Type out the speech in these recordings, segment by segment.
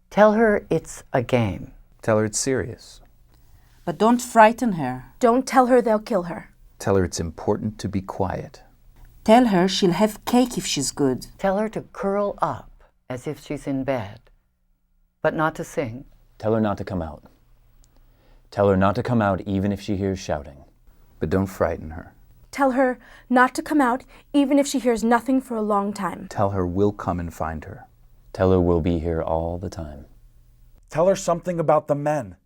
Tell her it's a game. Tell her it's serious. But don't frighten her. Don't tell her they'll kill her. Tell her it's important to be quiet. Tell her she'll have cake if she's good. Tell her to curl up as if she's in bed, but not to sing. Tell her not to come out. Tell her not to come out even if she hears shouting. But don't frighten her. Tell her not to come out even if she hears nothing for a long time. Tell her we'll come and find her. Tell her we'll be here all the time. Tell her something about the men.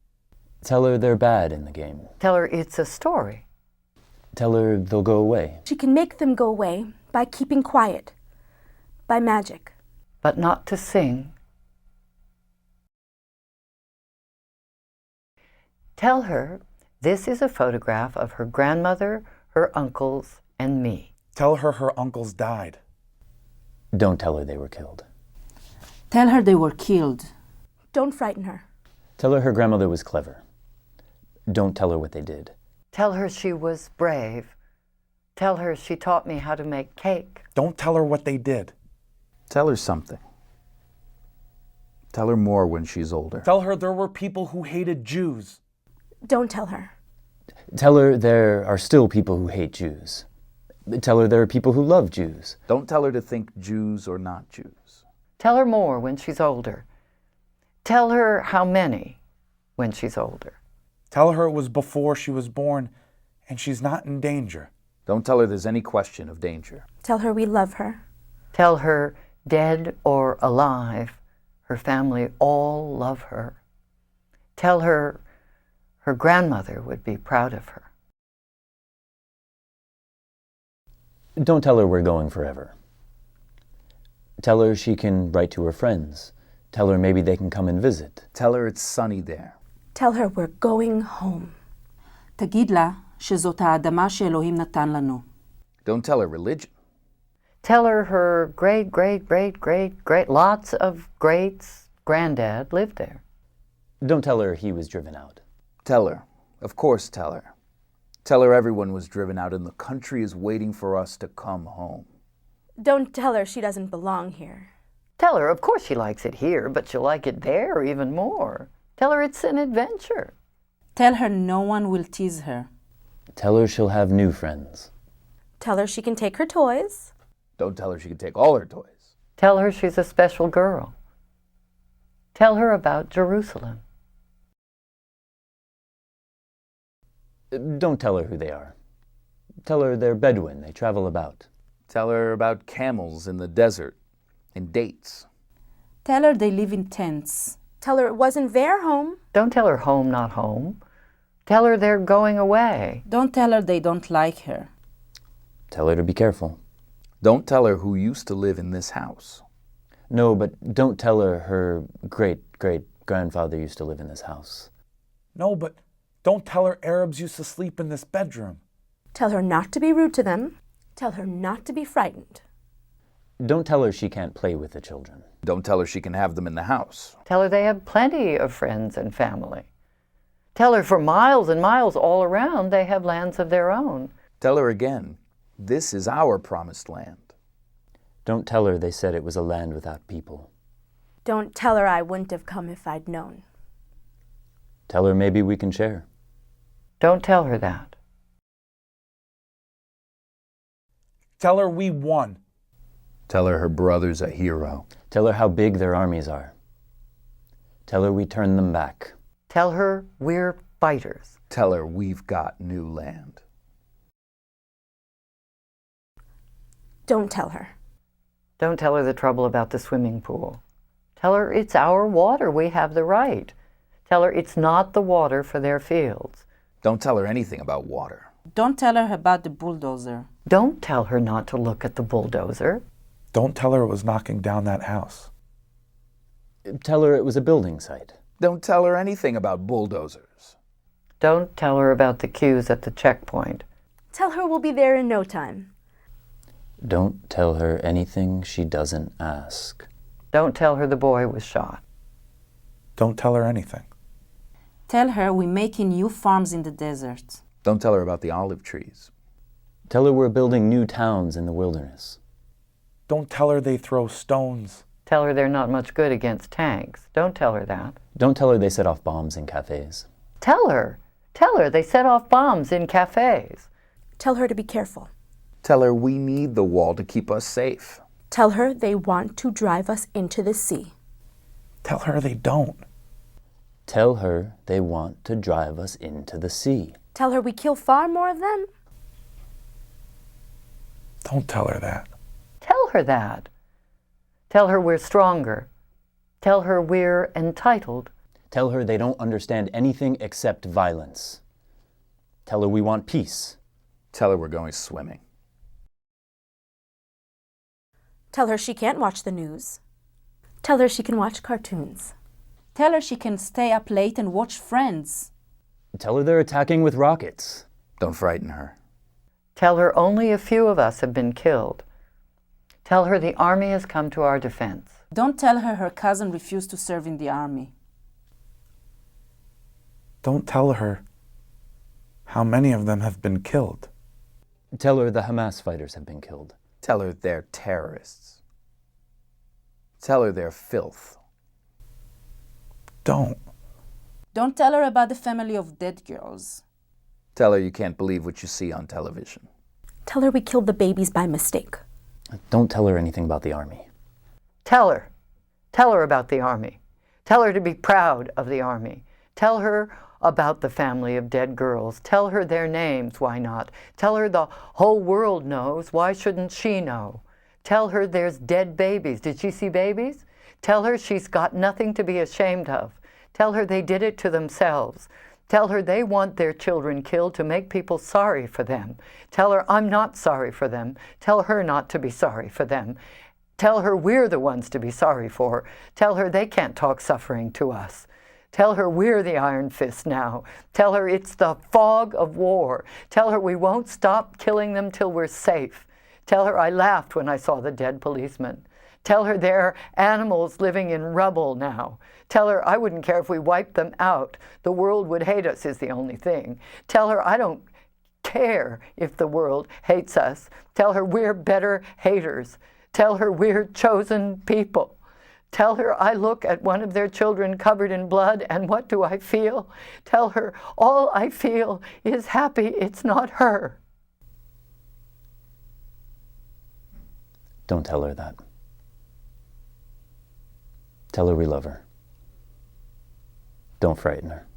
Tell her they're bad in the game. Tell her it's a story. Tell her they'll go away. She can make them go away by keeping quiet, by magic. But not to sing. Tell her this is a photograph of her grandmother, her uncles, and me. Tell her her uncles died. Don't tell her they were killed. Tell her they were killed. Don't frighten her. Tell her grandmother was clever. Don't tell her what they did. Tell her she was brave. Tell her she taught me how to make cake. Don't tell her what they did. Tell her something. Tell her more when she's older. Tell her there were people who hated Jews. Don't tell her. Tell her there are still people who hate Jews. Tell her there are people who love Jews. Don't tell her to think Jews or not Jews. Tell her more when she's older. Tell her how many when she's older. Tell her it was before she was born and she's not in danger. Don't tell her there's any question of danger. Tell her we love her. Tell her, dead or alive, her family all love her. Tell her her grandmother would be proud of her. Don't tell her we're going forever. Tell her she can write to her friends. Tell her maybe they can come and visit. Tell her it's sunny there. Tell her we're going home. תגיד לה שזאת האדמה שאלוהים נתן לנו. Don't tell her religion. Tell her her great, lots of greats, granddad lived there. Don't tell her he was driven out. Tell her. Of course tell her. Tell her everyone was driven out and the country is waiting for us to come home. Don't tell her she doesn't belong here. Tell her, of course she likes it here, but she'll like it there even more. Tell her it's an adventure. Tell her no one will tease her. Tell her she'll have new friends. Tell her she can take her toys. Don't tell her she can take all her toys. Tell her she's a special girl. Tell her about Jerusalem. Don't tell her who they are. Tell her they're Bedouin, they travel about. Tell her about camels in the desert and dates. Tell her they live in tents. Tell her it wasn't their home. Don't tell her home, not home. Tell her they're going away. Don't tell her they don't like her. Tell her to be careful. Don't tell her who used to live in this house. No, but don't tell her her great-great-grandfather used to live in this house. No, but don't tell her Arabs used to sleep in this bedroom. Tell her not to be rude to them. Tell her not to be frightened. Don't tell her she can't play with the children. Don't tell her she can have them in the house. Tell her they have plenty of friends and family. Tell her for miles and miles all around they have lands of their own. Tell her again, this is our promised land. Don't tell her they said it was a land without people. Don't tell her I wouldn't have come if I'd known. Tell her maybe we can share. Don't tell her that. Tell her we won. Tell her her brother's a hero. Tell her how big their armies are. Tell her we turned them back. Tell her we're fighters. Tell her we've got new land. Don't tell her. Don't tell her the trouble about the swimming pool. Tell her it's our water, we have the right. Tell her it's not the water for their fields. Don't tell her anything about water. Don't tell her about the bulldozer. Don't tell her not to look at the bulldozer. Don't tell her it was knocking down that house. Tell her it was a building site. Don't tell her anything about bulldozers. Don't tell her about the queues at the checkpoint. Tell her we'll be there in no time. Don't tell her anything she doesn't ask. Don't tell her the boy was shot. Don't tell her anything. Tell her we're making new farms in the desert. Don't tell her about the olive trees. Tell her we're building new towns in the wilderness. Don't tell her they throw stones Tell her they're not much good against tanks. Don't tell her that. Don't tell her they set off bombs in cafes. Tell her. Tell her they set off bombs in cafes. Tell her to be careful. Tell her we need the wall to keep us safe. Tell her they want to drive us into the sea. Tell her they don't. Tell her they want to drive us into the sea. Tell her we kill far more of them. Don't tell her that. Tell her that. Tell her we're stronger. Tell her we're entitled. Tell her they don't understand anything except violence. Tell her we want peace. Tell her we're going swimming. Tell her she can't watch the news. Tell her she can watch cartoons. Tell her she can stay up late and watch Friends. Tell her they're attacking with rockets. Don't frighten her. Tell her only a few of us have been killed. Tell her the army has come to our defense. Don't tell her her cousin refused to serve in the army. Don't tell her how many of them have been killed. Tell her the Hamas fighters have been killed. Tell her they're terrorists. Tell her they're filth. Don't. Don't tell her about the family of dead girls. Tell her you can't believe what you see on television. Tell her we killed the babies by mistake. Don't tell her anything about the army. Tell her. Tell her about the army. Tell her to be proud of the army. Tell her about the family of dead girls. Tell her their names, why not? Tell her the whole world knows, why shouldn't she know? Tell her there's dead babies. Did she see babies? Tell her she's got nothing to be ashamed of. Tell her they did it to themselves. Tell her they want their children killed to make people sorry for them. Tell her I'm not sorry for them. Tell her not to be sorry for them. Tell her we're the ones to be sorry for. Tell her they can't talk suffering to us. Tell her we're the iron fist now. Tell her it's the fog of war. Tell her we won't stop killing them till we're safe. Tell her I laughed when I saw the dead policemen. Tell her they're animals living in rubble now. Tell her I wouldn't care if we wiped them out. The world would hate us is the only thing. Tell her I don't care if the world hates us. Tell her we're better haters. Tell her we're chosen people. Tell her I look at one of their children covered in blood and what do I feel? Tell her all I feel is happy it's not her. Don't tell her that. Tell her we love her. Don't frighten her.